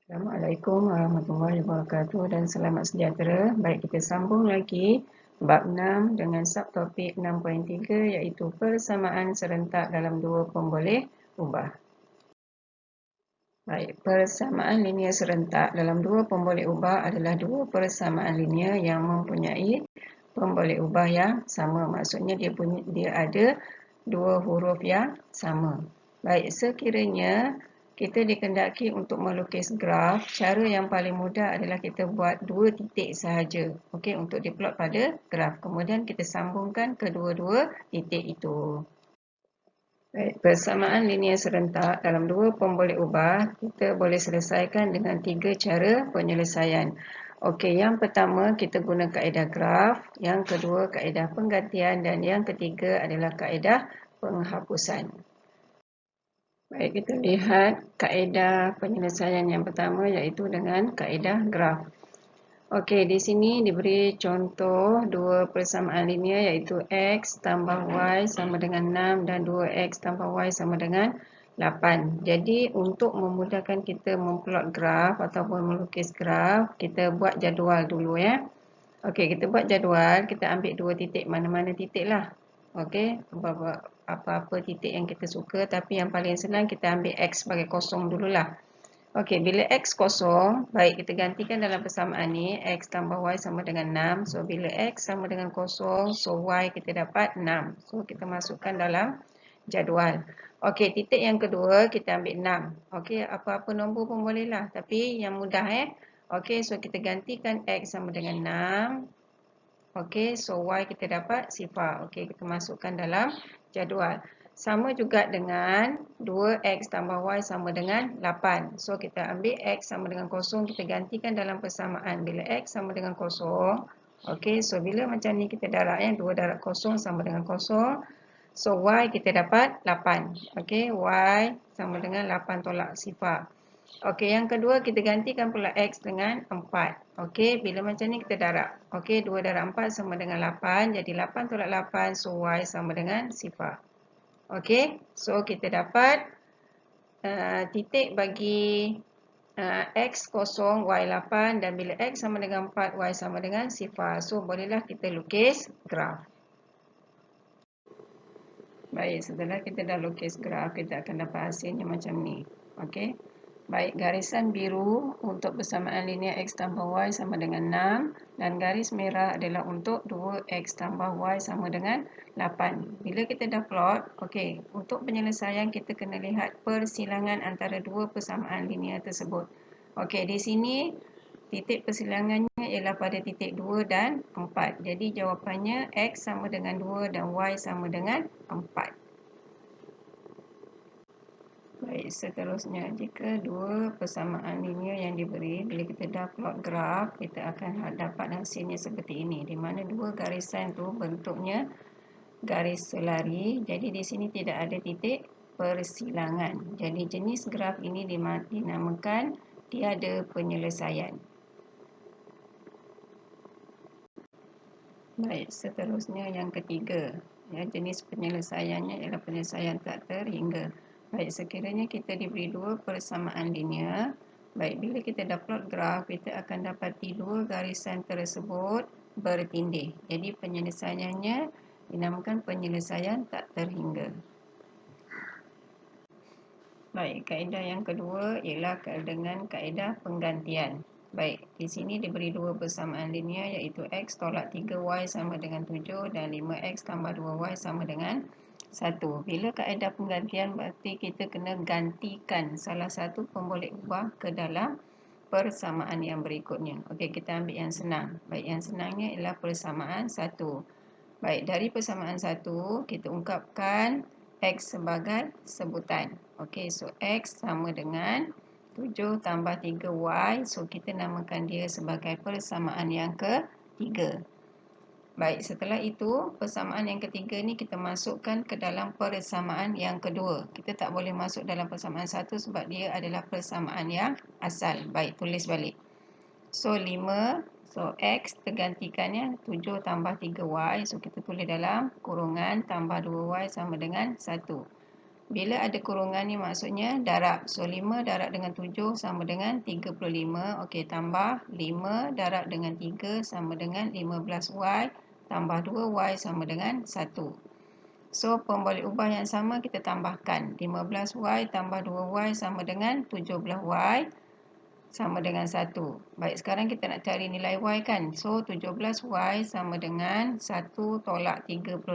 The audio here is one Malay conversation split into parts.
Assalamualaikum warahmatullahi wabarakatuh dan selamat sejahtera. Baik, kita sambung lagi bab 6 dengan subtopik 6.3 iaitu persamaan serentak dalam dua pemboleh ubah. Baik, persamaan linear serentak dalam dua pemboleh ubah adalah dua persamaan linear yang mempunyai pemboleh ubah yang sama. Maksudnya dia ada dua huruf yang sama. Baik, sekiranya kita dikehendaki untuk melukis graf, cara yang paling mudah adalah kita buat dua titik sahaja. Okey, untuk diplot pada graf. Kemudian kita sambungkan kedua-dua titik itu. Baik, persamaan linear serentak dalam dua pemboleh ubah kita boleh selesaikan dengan tiga cara penyelesaian. Okey, yang pertama kita guna kaedah graf, yang kedua kaedah penggantian dan yang ketiga adalah kaedah penghapusan. Baik, kita lihat kaedah penyelesaian yang pertama iaitu dengan kaedah graf. Okey, di sini diberi contoh dua persamaan linear iaitu X tambah Y sama dengan 6 dan 2X tambah Y sama dengan 8. Jadi, untuk memudahkan kita memplot graf ataupun melukis graf, kita buat jadual dulu ya. Okey, kita buat jadual, kita ambil dua titik, mana-mana titik lah. Okey, apa-apa titik yang kita suka, tapi yang paling senang kita ambil X sebagai kosong dululah. Okey, bila X kosong, baik kita gantikan dalam persamaan ni, X tambah Y sama dengan 6. So, bila X sama dengan kosong, so Y kita dapat 6. So, kita masukkan dalam jadual. Okey, titik yang kedua, kita ambil 6. Okey, apa-apa nombor pun boleh lah. Tapi yang mudah Okey, so kita gantikan X sama dengan 6. Okey, so Y kita dapat 0. Okey, kita masukkan dalam jadual. Sama juga dengan 2X tambah Y sama dengan 8. So, kita ambil X sama dengan kosong, kita gantikan dalam persamaan. Bila X sama dengan kosong, okey, so bila macam ni kita darab 2 darab kosong sama dengan kosong. So, Y kita dapat 8. Okey, Y sama dengan 8 tolak 0. Okey, yang kedua kita gantikan pula X dengan 4. Okey, bila macam ni kita darab. Okey, 2 darab 4 sama dengan 8. Jadi 8 tolak 8, so Y sama dengan 0. Okey, so kita dapat titik bagi X kosong, Y 8 dan bila X sama dengan 4, Y sama dengan 0. So, bolehlah kita lukis graf. Baik, setelah kita dah lukis graf, kita akan dapat hasilnya macam ni. Okey. Baik, garisan biru untuk persamaan linear X tambah Y sama dengan 6 dan garis merah adalah untuk 2X tambah Y sama dengan 8. Bila kita dah plot, okey, untuk penyelesaian kita kena lihat persilangan antara dua persamaan linear tersebut. Okey, di sini titik persilangannya ialah pada titik 2 dan 4. Jadi jawapannya X sama dengan 2 dan Y sama dengan 4. Baik, seterusnya jika dua persamaan linear yang diberi, bila kita dah plot graf, kita akan dapat hasilnya seperti ini. Di mana dua garisan tu bentuknya garis selari. Jadi di sini tidak ada titik persilangan. Jadi jenis graf ini dinamakan tiada penyelesaian. Baik, seterusnya yang ketiga. Ya, jenis penyelesaiannya ialah penyelesaian tak terhingga. Baik, sekiranya kita diberi dua persamaan linear, baik, bila kita dah plot graf, kita akan dapati dua garisan tersebut bertindih. Jadi, penyelesaiannya dinamakan penyelesaian tak terhingga. Baik, kaedah yang kedua ialah dengan kaedah penggantian. Baik, di sini diberi dua persamaan linear iaitu X tolak 3Y sama dengan 7 dan 5X tambah 2Y sama dengan 1. Bila kaedah penggantian berarti kita kena gantikan salah satu pemboleh ubah ke dalam persamaan yang berikutnya. Okey, kita ambil yang senang. Baik, yang senangnya ialah persamaan 1. Baik, dari persamaan 1 kita ungkapkan X sebagai sebutan. Okey, so X sama dengan 7 tambah 3Y. So, kita namakan dia sebagai persamaan yang ketiga. Baik, setelah itu, persamaan yang ketiga ni kita masukkan ke dalam persamaan yang kedua. Kita tak boleh masuk dalam persamaan 1 sebab dia adalah persamaan yang asal. Baik, tulis balik. So, 5. So, X tergantikannya 7 tambah 3Y. So, kita tulis dalam kurungan tambah 2Y sama dengan 1. Bila ada kurungan ni maksudnya darab. So 5 darab dengan 7 sama dengan 35. Okey, tambah 5 darab dengan 3 sama dengan 15y. Tambah 2y sama dengan 1. So pemboleh ubah yang sama kita tambahkan. 15y tambah 2y sama dengan 17y sama dengan 1. Baik, sekarang kita nak cari nilai y kan. So 17y sama dengan 1 tolak 35.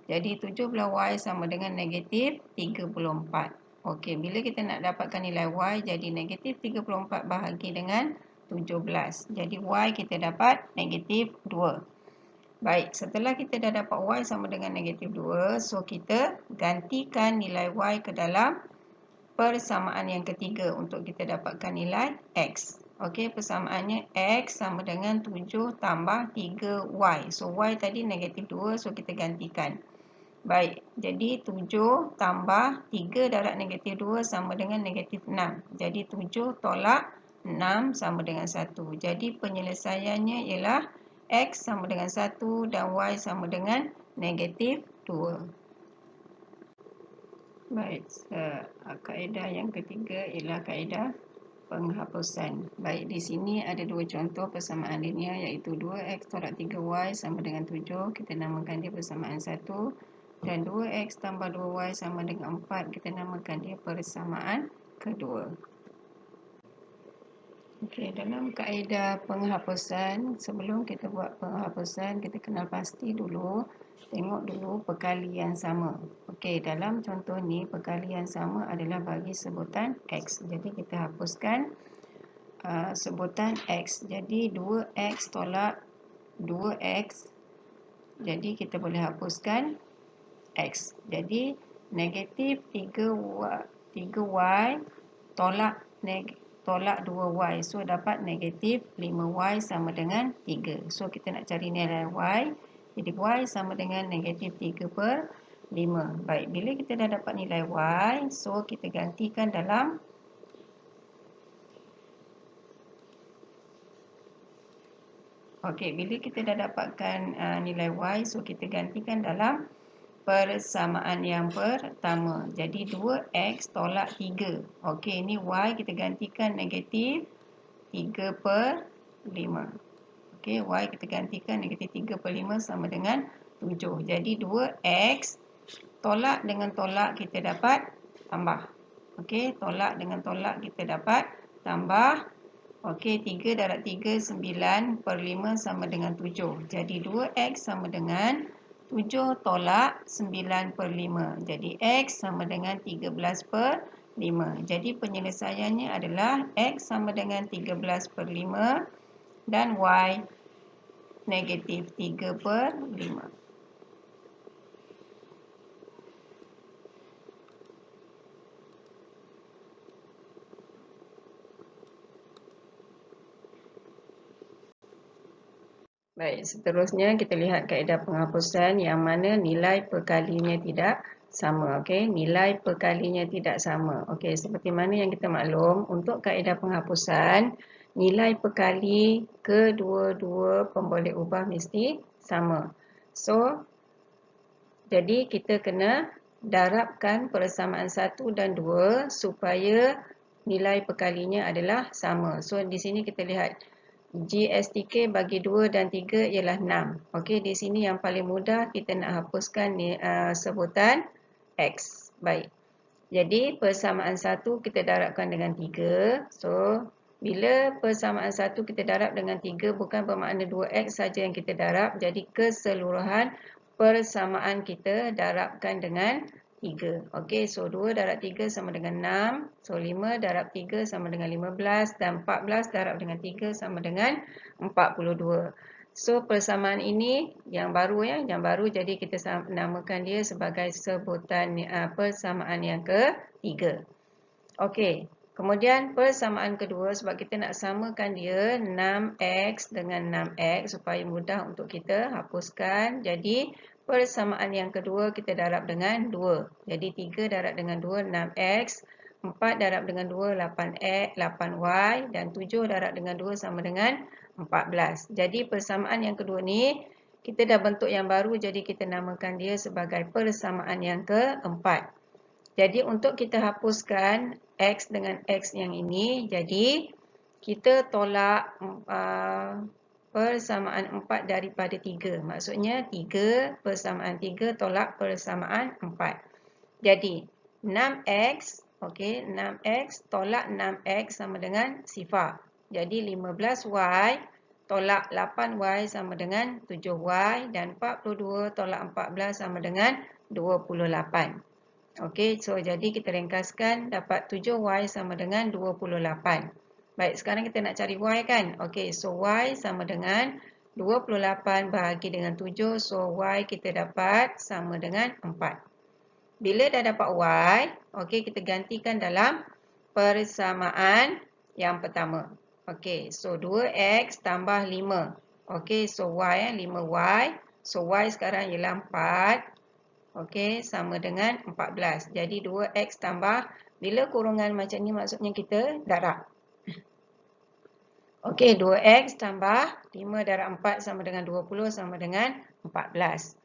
Jadi 17y sama dengan negatif 34. Okey, bila kita nak dapatkan nilai y, jadi negatif 34 bahagi dengan 17. Jadi y kita dapat negatif 2. Baik, setelah kita dah dapat y sama dengan negatif 2, so kita gantikan nilai y ke dalam persamaan yang ketiga untuk kita dapatkan nilai x. Okey, persamaannya x sama dengan 7 tambah 3y. So y tadi negatif 2, so kita gantikan. Baik, jadi 7 tambah 3 darab negatif 2 sama dengan negatif 6. Jadi 7 tolak 6 sama dengan 1. Jadi penyelesaiannya ialah x sama dengan 1 dan y sama dengan negatif 2. Baik, kaedah yang ketiga ialah kaedah penghapusan. Baik, di sini ada dua contoh persamaan linear iaitu 2x tolak 3y sama dengan 7. Kita namakan dia persamaan 1. Dan 2x tambah 2y sama dengan 4. Kita namakan dia persamaan kedua. Okey, dalam kaedah penghapusan, sebelum kita buat penghapusan, kita kena pasti dulu, tengok dulu perkalian sama. Okey, dalam contoh ni, perkalian sama adalah bagi sebutan x. Jadi, kita hapuskan sebutan x. Jadi, 2x tolak 2x. Jadi, kita boleh hapuskan x. Jadi, negatif 3y tolak 2y. So, dapat negatif 5y sama dengan 3. So, kita nak cari nilai y. Jadi, y sama dengan negatif 3 per 5. Baik, bila kita dah dapat nilai y, so, kita gantikan dalam Okey, bila kita dah dapatkan nilai y, so, kita gantikan dalam persamaan yang pertama. Jadi 2x tolak 3. Okey, ini y kita gantikan negatif 3 per 5. Okey, y kita gantikan negatif 3 per 5 sama dengan 7. Jadi 2x tolak dengan tolak kita dapat tambah. Okey, tolak dengan tolak kita dapat tambah. Okey, 3 darab 3, 9 per 5 sama dengan 7. Jadi 2x sama dengan 7 tolak 9 per 5. Jadi x sama dengan 13 per 5. Jadi penyelesaiannya adalah x sama dengan 13 per 5 dan y negatif 3 per 5. Baik, seterusnya kita lihat kaedah penghapusan yang mana nilai perkalinya tidak sama. Okey, nilai perkalinya tidak sama. Okey, seperti mana yang kita maklum, untuk kaedah penghapusan, nilai perkali kedua-dua pemboleh ubah mesti sama. So, jadi kita kena darabkan persamaan 1 dan 2 supaya nilai perkalinya adalah sama. So, di sini kita lihat GSTK bagi 2 dan 3 ialah 6. Okey, di sini yang paling mudah kita nak hapuskan sebutan X. Baik. Jadi, persamaan 1 kita darabkan dengan 3. So, bila persamaan 1 kita darab dengan 3, bukan bermakna 2X saja yang kita darab. Jadi, keseluruhan persamaan kita darabkan dengan 3. Okey, so 2 darab 3 sama dengan 6. So 5 darab 3 sama dengan 15 dan 14 darab dengan 3 sama dengan 42. So persamaan ini yang baru yang baru, jadi kita namakan dia sebagai sebutan persamaan yang ketiga. Okey, kemudian persamaan kedua, sebab kita nak samakan dia 6x dengan 6x supaya mudah untuk kita hapuskan. Jadi persamaan yang kedua kita darab dengan 2. Jadi 3 darab dengan 2, 6x. 4 darab dengan 2, 8y. Dan 7 darab dengan 2 sama dengan 14. Jadi persamaan yang kedua ni, kita dah bentuk yang baru. Jadi kita namakan dia sebagai persamaan yang keempat. Jadi untuk kita hapuskan X dengan X yang ini, jadi kita tolak persamaan 4 daripada 3. Maksudnya 3 persamaan 3 tolak persamaan 4. Jadi 6X, okey, 6X tolak 6X sama dengan 0. Jadi 15Y tolak 8Y sama dengan 7Y dan 42 tolak 14 sama dengan 28. Okey, so jadi kita ringkaskan dapat 7Y sama dengan 28. Baik, sekarang kita nak cari Y kan? Okey, so Y sama dengan 28 bahagi dengan 7. So Y kita dapat sama dengan 4. Bila dah dapat Y, okey, kita gantikan dalam persamaan yang pertama. Okey, so 2X tambah 5. Okey, so Y 5Y. So Y sekarang ialah 4. Okey, sama dengan 14. Jadi 2X tambah, bila kurungan macam ni maksudnya kita darab. Okey, 2X tambah 5 darab 4 sama dengan 20 sama dengan 14.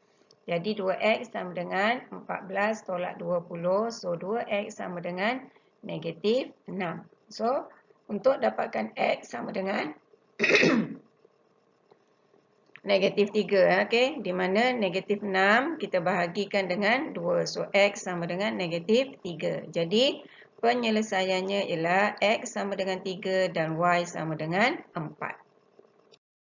Jadi 2X sama dengan 14 tolak 20. So 2X sama dengan negatif 6. So untuk dapatkan X sama dengan negatif 3, okey. Di mana negatif 6 kita bahagikan dengan 2. So, X sama dengan negatif 3. Jadi, penyelesaiannya ialah X sama dengan 3 dan Y sama dengan 4.